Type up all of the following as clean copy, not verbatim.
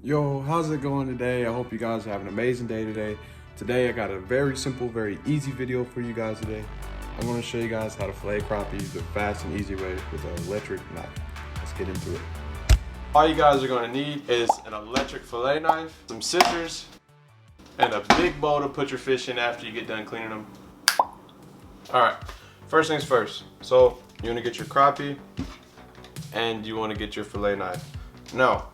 Yo, how's it going today? I hope you guys have an amazing day today. Today I got a very simple, very easy video for you guys today. I'm going to show you guys how to fillet crappies the fast and easy way with an electric knife. Let's get into it. All you guys are going to need is an electric fillet knife, some scissors, and a big bowl to put your fish in after you get done cleaning them. Alright, first things first. So you want to get your crappie and you want to get your fillet knife. Now,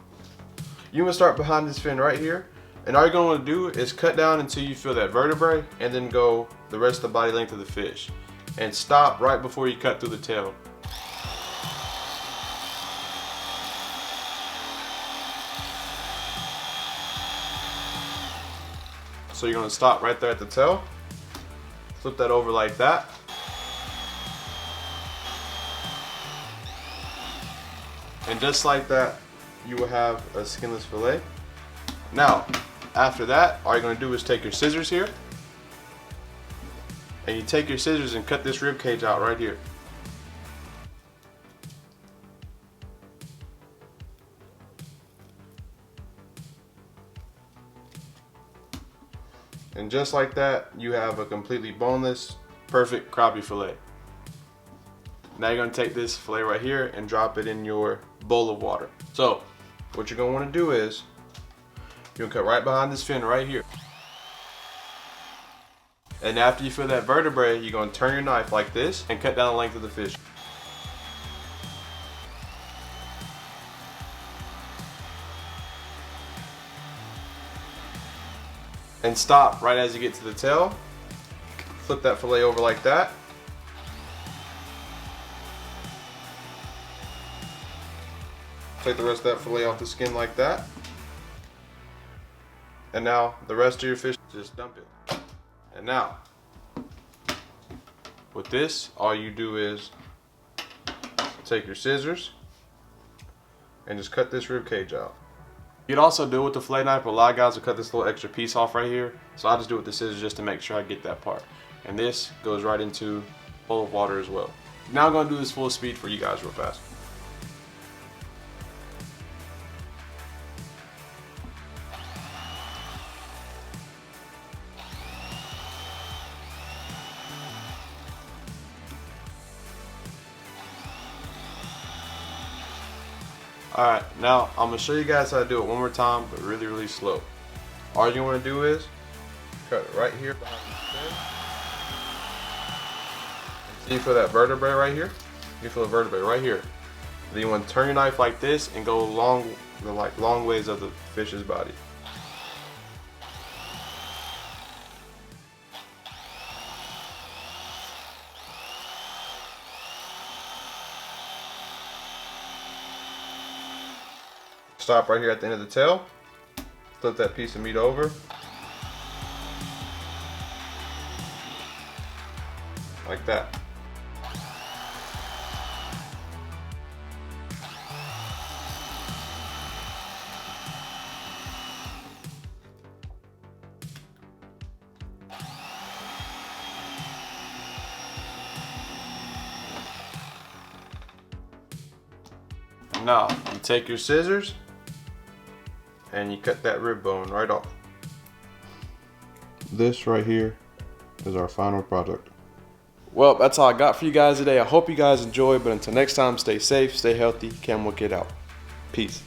you want to start behind this fin right here, and all you're going to want to do is cut down until you feel that vertebrae and then go the rest of the body length of the fish. And stop right before you cut through the tail. So you're going to stop right there at the tail, flip that over like that. And just like that, you will have a skinless fillet. Now, after that, all you're going to do is take your scissors here, and you take your scissors and cut this rib cage out right here. And just like that, you have a completely boneless, perfect crappie fillet. Now you're going to take this fillet right here and drop it in your bowl of water. So, what you're going to want to do is, you're going to cut right behind this fin right here. And after you feel that vertebrae, you're going to turn your knife like this and cut down the length of the fish. And stop right as you get to the tail. Flip that fillet over like that. Take the rest of that fillet off the skin like that. And now the rest of your fish, just dump it. And now, with this, all you do is take your scissors and just cut this rib cage out. You'd also do it with the fillet knife, but a lot of guys will cut this little extra piece off right here. So I just do it with the scissors just to make sure I get that part. And this goes right into a bowl of water as well. Now I'm going to do this full speed for you guys real fast. Alright, now I'm going to show you guys how to do it one more time, but really slow. All you want to do is cut it right here behind the fin. See, you feel that vertebrae right here? You feel the vertebrae right here. Then you want to turn your knife like this and go long ways of the fish's body. Stop right here at the end of the tail, flip that piece of meat over, like that. Now, you take your scissors and you cut that rib bone right off. This right here is our final product. Well, that's all I got for you guys today. I hope you guys enjoyed, but until next time, stay safe, stay healthy, Kamokid out. Peace.